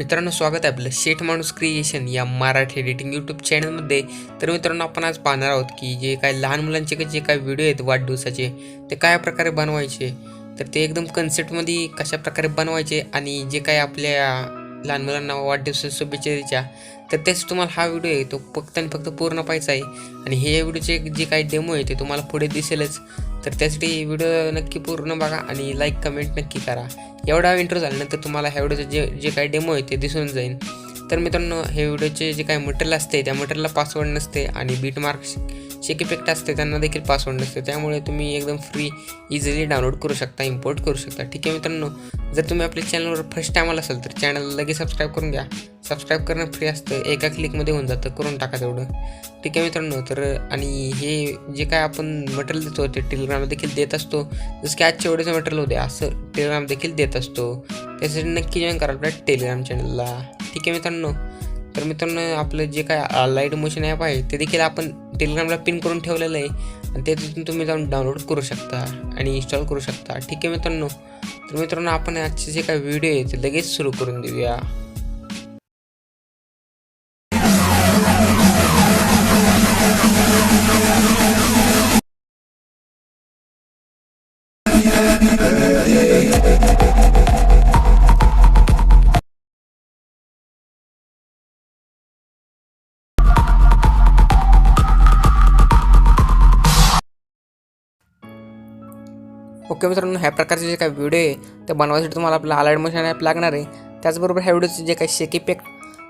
मित्रांनो, स्वागत आहे आपलं शेठ माणूस क्रिएशन या मराठी एडिटिंग यूट्यूब चॅनलमध्ये. तर मित्रांनो, आपण आज पाहणार आहोत की जे काही लहान मुलांचे जे काही व्हिडिओ आहेत वाढदिवसाचे, ते काय प्रकारे बनवायचे, तर ते एकदम कन्सेप्टमध्ये कशा प्रकारे बनवायचे आणि जे काही आपल्या लहान मुलांना वाढदिवसाच्या शुभेच्छा द्यायच्या, तर तेच तुम्हाला हा व्हिडिओ आहे तो फक्त आणि फक्त पूर्ण पाहायचा आहे. आणि हे व्हिडिओचे जे काही डेमो आहे ते तुम्हाला पुढे दिसेलच. तर त्यासाठी व्हिडिओ नक्की पूर्ण बघा आणि लाईक कमेंट नक्की करा. एवढा इंट्रो झाल्यानंतर तुम्हाला ह्या व्हिडिओचं जे काही डेमो आहे ते दिसून जाईल. तर मित्रांनो, हे व्हिडिओचे जे काही मटेरियल असते त्या मटेरियलला पासवर्ड नसते आणि बीटमार्क शेक इफेक्ट असते त्यांना देखील पासवर्ड नसते. त्यामुळे तुम्ही एकदम फ्री इझिली डाउनलोड करू शकता, इम्पोर्ट करू शकता. ठीक आहे मित्रांनो, जर तुम्ही आपल्या चॅनलवर फर्स्ट टाइम आला असाल तर चॅनलला लगेच सबस्क्राईब करून घ्या. सबस्क्राईब करणं फ्री असतं, एका क्लिकमध्ये होऊन जातं, करून टाका तेवढं. ठीक आहे मित्रांनो, तर आणि हे जे काय आपण मटेरियल देतो ते टेलिग्रामला देखील देत असतो. जसं की आजच्या व्हिडिओचं मटेरियल होते असं टेलिग्राम देखील देत असतो. त्यासाठी नक्की जॉईन करा आपल्या टेलिग्राम चॅनलला. ठीक आहे मित्रांनो, तर मित्रांनो, आपलं जे काय अलाइट मोशन ॲप आहे ते देखील आपण टेलिग्रामला पिन करून ठेवलेलं आहे आणि त्यातून तुम्ही जाऊन डाउनलोड करू शकता आणि इन्स्टॉल करू शकता. ठीक आहे मित्रांनो, तर मित्रांनो, आपण आजचे जे काही व्हिडिओ आहे ते लगेच सुरू करून देऊया. ओके मित्रांनो, ह्या प्रकारचे जे काही व्हिडिओ आहे ते बनवायसाठी तुम्हाला आपलं अलाइट मोशन ॲप लागणार आहे. त्याचबरोबर ह्या व्हिडिओचे जे काही शेक इफेक्ट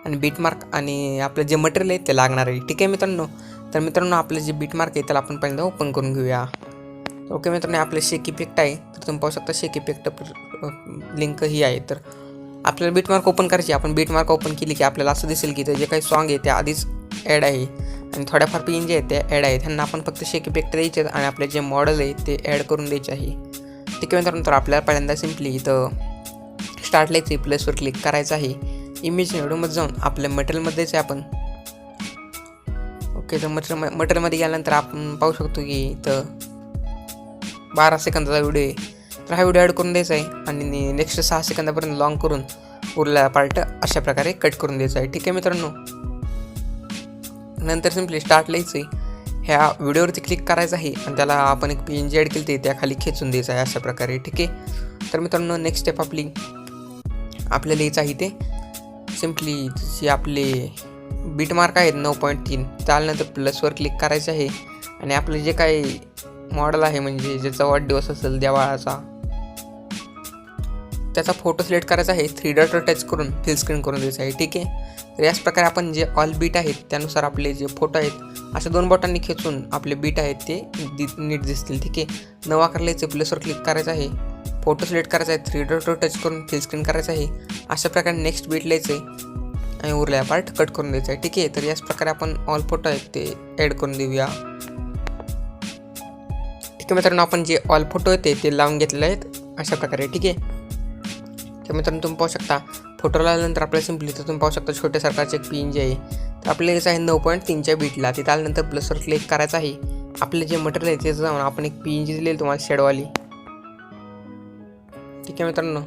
आणि बीटमार्क आणि आपलं जे मटेरियल आहे ते लागणार आहे. ठीक आहे मित्रांनो, तर मित्रांनो, आपलं जे बीटमार्क आहे त्याला आपण पहिल्यांदा ओपन करून घेऊया. ओके मित्रांनो, आपले शेक इफेक्ट आहे तर तुम्ही पाहू शकता शेक इफेक्ट लिंक ही आहे. तर आपल्याला बीटमार्क ओपन करायची. आपण बीटमार्क ओपन केली की आपल्याला असं दिसेल की जे काही सॉन्ग आहे ते आधीच ॲड आहे आणि थोड्याफार पिन जे आहेत ते ॲड आहे. त्यांना आपण फक्त शेक इफेक्ट द्यायचे आणि आपले जे मॉडेल आहे ते ॲड करून द्यायचे आहे. ठीक आहे मित्रांनो, तर आपल्याला पहिल्यांदा सिम्पली इथं स्टार्ट लाईकचे प्लेसवर क्लिक करायचं आहे. इमेज व्हिडिओमध्ये जाऊन आपल्या मटेरियलमध्येच आहे आपण. ओके, तर मटेरियलमध्ये गेल्यानंतर आपण पाहू शकतो की इथं 12 सेकंदाचा व्हिडिओ आहे. तर हा व्हिडिओ ॲड करून द्यायचा आहे आणि नेक्स्ट 6 सेकंदापर्यंत लॉंग करून उरलेला पार्ट अशा प्रकारे कट करून द्यायचा आहे. ठीक आहे मित्रांनो, नंतर सिम्पली स्टार्ट लाईकचे ह्या व्हिडिओवरती क्लिक करायचं आहे आणि त्याला आपण एक PNG ॲड केली ते त्याखाली खेचून द्यायचं आहे अशा प्रकारे. ठीक आहे, तर मित्रांनो, नेक्स्ट स्टेप आपल्याला यायचं आहे ते सिम्पली जे आपले बीटमार्क आहेत 9.3 त्यानंतर प्लसवर क्लिक करायचं आहे आणि आपलं जे काही मॉडेल आहे म्हणजे ज्याचा वाढदिवस असेल देवाळाचा त्याचा फोटो सिलेक्ट करायचा आहे. 3 डॉटवर टच करून फिल स्क्रीन करून द्यायचं आहे. ठीक आहे, तर याच प्रकारे आपण जे ऑल बीट आहेत त्यानुसार आपले जे फोटो आहेत अशा 2 बोटांनी खेचून आपले बीट आहेत ते नीट दिसतील. ठीक आहे, नवा करायचं प्लसवर क्लिक करायचं आहे, फोटो सिलेक्ट करायचा आहे, 3 डॉटवर टच करून फिल स्क्रीन करायचं आहे. अशा प्रकारे नेक्स्ट बीट लिहायचं आहे आणि उरलेला पार्ट कट करून द्यायचा आहे. ठीक आहे, तर याच प्रकारे आपण ऑल फोटो आहेत ते ॲड करून देऊया. ठीक आहे मित्रांनो, आपण जे ऑल फोटो आहेत ते लावून घेतलेले आहेत अशा प्रकारे. ठीक आहे, तर मित्रांनो, तुम्ही पाहू शकता फोटो लावल्यानंतर आपल्याला सिम्पली तर तुम्ही पाहू शकता छोट्या सरकारचे एक PNG आहे. तर आपल्याला यायचं आहे 9.3च्या बीटला. तिथं आल्यानंतर प्लसवर क्लिक करायचं आहे. आपले जे मटेरियल आहे त्याचं जाऊन आपण एक PNG दिलेली तुम्हाला शेडवाली. ठीक आहे मित्रांनो,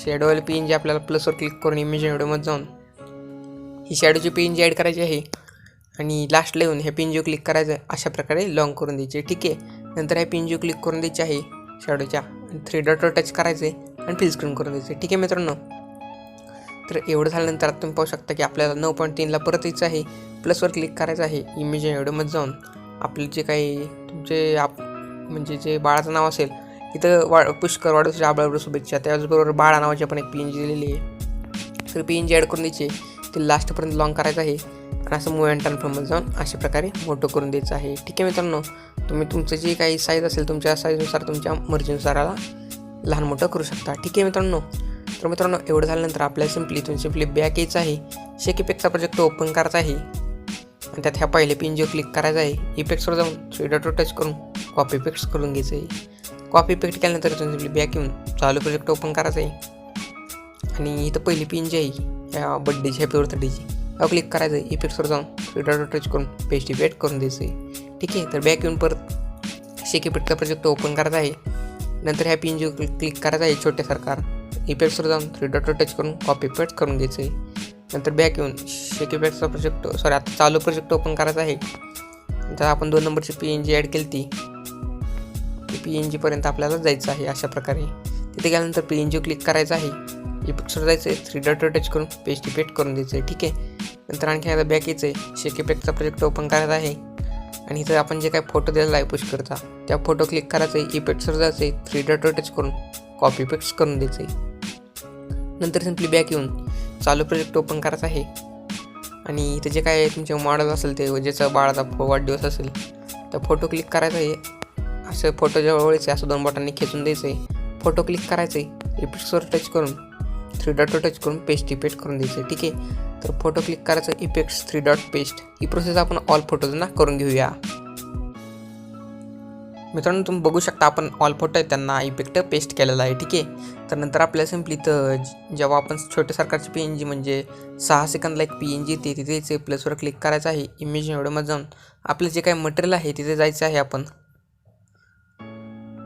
शेडोवाली PNG आपल्याला प्लसवर क्लिक करून इमेज व्हिडिओमध्ये जाऊन ही शॅडोची PNG ॲड करायची आहे आणि लास्टला येऊन ह्या PNGवर क्लिक करायचं आहे अशा प्रकारे लॉंग करून द्यायचे. ठीक आहे, नंतर ह्या PNGवर क्लिक करून द्यायची आहे शॅडोच्या 3 डॉटवर टच करायचे आणि फिल स्क्रीन करून द्यायचे. ठीक आहे मित्रांनो, तर एवढं झाल्यानंतर आता तुम्ही पाहू शकता की आपल्याला 9.3ला परत यायचं आहे, प्लसवर क्लिक करायचं आहे. इमेज व्हिडिओमध्ये जाऊन आपले जे काही तुमचे म्हणजे जे बाळाचं नाव असेल इथं पुष्कर वाढवण्याच्या आबळाबळ शुभेच्छा, त्याचबरोबर बाळा नावाची आपण एक PNG दिलेली आहे. तर PNG ॲड करून द्यायची, ते लास्टपर्यंत लॉंग करायचं आहे आणि असं मूव अँड ट्रान्सफॉर्ममध्ये जाऊन अशा प्रकारे मोठं करून द्यायचं आहे. ठीक आहे मित्रांनो, तुम्ही तुमचं जे काही साईज असेल तुमच्या साईजनुसार तुमच्या मर्जीनुसार लहान मोठं करू शकता. ठीक आहे मित्रांनो, तर मित्रांनो, एवढं झाल्यानंतर आपल्याला सिम्पली बॅक यायचं आहे. शेक इफेक्टचा प्रोजेक्ट ओपन करायचा आहे आणि त्यात ह्या पहिले PNGवर क्लिक करायचं आहे. इफेक्ट्सवर जाऊन 3 डॉटवर टच करून कॉपी इफेक्ट्स करून घ्यायचं आहे. कॉपी इफेक्ट केल्यानंतर तुम्ही सिम्पली बॅक येऊन चालू प्रोजेक्ट ओपन करायचं आहे आणि इथं पहिली PNG आहे या बड्डेची हॅपी बर्थडेची त्यावर क्लिक करायचं आहे. इफेक्ट्सवर जाऊन 3 डॉटवर टच करून पेस्ट इफेक्ट करून द्यायचं आहे. ठीक आहे, तर बॅक येऊन परत शेक इफेक्टचा प्रोजेक्ट ओपन करायचा आहे. नंतर ह्या PNGवर क्लिक करायचा आहे छोट्या सरकार इफेक्ट्सवर जाऊन 3 डॉटवर टच करून कॉपी पेस्ट करून घ्यायचं आहे. नंतर बॅक येऊन शेक इफेक्टचा प्रोजेक्ट आता चालू प्रोजेक्ट ओपन करायचा आहे. तर आपण 2 नंबरची PNG ॲड केली ती PNG पर्यंत आपल्याला जायचं आहे. अशा प्रकारे तिथे गेल्यानंतर PNG क्लिक करायचं आहे. इफेक्ट्सवर जायचं आहे, 3 डॉटवर टच करून पेस्ट इफेक्ट करून द्यायचं आहे. ठीक आहे. नंतर आणखी आता बॅक यायचं आहे, शेक इफेक्टचा प्रोजेक्ट ओपन करायचा आहे आणि इथं आपण जे काय फोटो दिलेला आहे पुश करता त्या फोटो क्लिक करायचं आहे. इफेक्ट्सवर जायचं आहे, 3 डॉटवर टच करून कॉपी पेस्ट करून द्यायचं आहे. नंतर सिम्पली बॅक येऊन चालू प्रोजेक्ट ओपन करायचा आहे आणि इथं जे काय तुमचे मॉडेल असेल ते ज्याचा बाळाचा वाढदिवस असेल तर फोटो क्लिक करायचा आहे. असं फोटो जवळचे असं 2 बटननी खेचून द्यायचं आहे. फोटो क्लिक करायचं आहे, इफेक्ट्सवर टच करून 3 डॉटवर टच करून पेस्ट इफेक्ट करून द्यायचं आहे. ठीक आहे. तर फोटो क्लिक करायचं, इफेक्ट्स 3 डॉट पेस्ट. ही प्रोसेस आपण ऑल फोटोजना करून घेऊया. मित्रांनो तुम्ही बघू शकता आपण ऑल फोटो आहेत त्यांना इफेक्ट पेस्ट केलेला आहे. ठीक आहे. तर नंतर आपल्याला सिम्पली तर जेव्हा आपण छोट्या सरकारची PNG म्हणजे 6 सेकंदला एक PNG येते तिथेच प्लसवर क्लिक करायचं आहे. इमेज व्हिडिओमध्ये जाऊन आपलं जे काही मटेरियल आहे तिथे जायचं आहे आपण.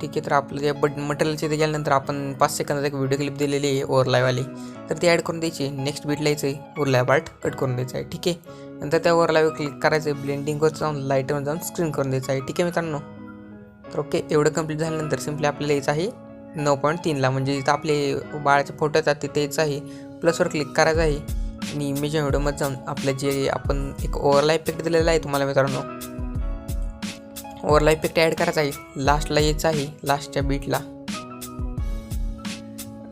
ठीक आहे. तर आपलं जे मटेरियलचे इथे गेल्यानंतर आपण 5 सेकंदाचा एक व्हिडिओ क्लिप दिलेली आहे ओव्हरलायवाली तर ती ॲड करून द्यायची. नेक्स्ट बीट लायचं आहे, ओव्हरलाय पार्ट कट करून द्यायचा आहे. ठीक आहे. नंतर त्या ओव्हरलायवर क्लिक करायचं आहे, ब्लेंडिंगवर जाऊन लाईटमध्ये जाऊन स्क्रीन करून द्यायचं आहे. ठीक आहे मित्रांनो. तर ओके एवढं कंप्लीट झाल्यानंतर सिम्पली आपल्याला यायचं आहे 9.3ला म्हणजे इथं आपले बाळाचे फोटो येतात तिथे यायचं आहे. प्लसवर क्लिक करायचं आहे आणि इमेज व्हिडिओमध्ये जाऊन आपलं जे आपण एक ओव्हरलाय इफेक्ट दिलेला आहे तुम्हाला मित्रांनो ओव्हरलाय इफेक्ट ॲड करायचा आहे. लास्टला यायचं आहे, लास्टच्या बीटला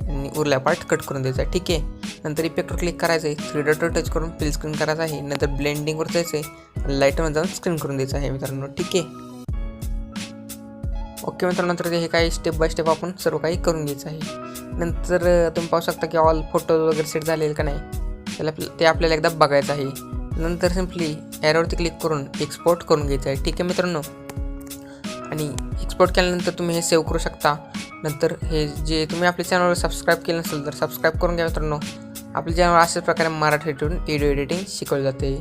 आणि उरला पार्ट कट करून द्यायचा आहे. ठीक आहे. नंतर इफेक्टवर क्लिक करायचं आहे, 3 डॉटवर टच करून फिल स्क्रीन करायचं आहे. नंतर ब्लेंडिंगवर जायचं आहे आणि लाईटमध्ये जाऊन स्क्रीन करून द्यायचं आहे मित्रांनो. ठीक आहे. ओके मित्रांनो. नंतर हे काही स्टेप बाय स्टेप आपण सर्व काही करून घ्यायचं आहे. नंतर तुम्ही पाहू शकता की ऑल फोटो वगैरे सेट झालेले का नाही त्याला ते आपल्याला एकदा बघायचं आहे. नंतर सिम्पली ॲरोवरती क्लिक करून एक्सपोर्ट करून घ्यायचं आहे. ठीक आहे मित्रांनो. आणि एक्सपोर्ट केल्यानंतर तुम्ही हे सेव्ह करू शकता. नंतर हे जे तुम्ही आपल्या चॅनलवर सबस्क्राईब केलं नसेल तर सबस्क्राईब करून घ्या मित्रांनो. आपल्या चॅनलवर अशाच प्रकारे मराठीतून व्हिडिओ एडिटिंग शिकवले जाते.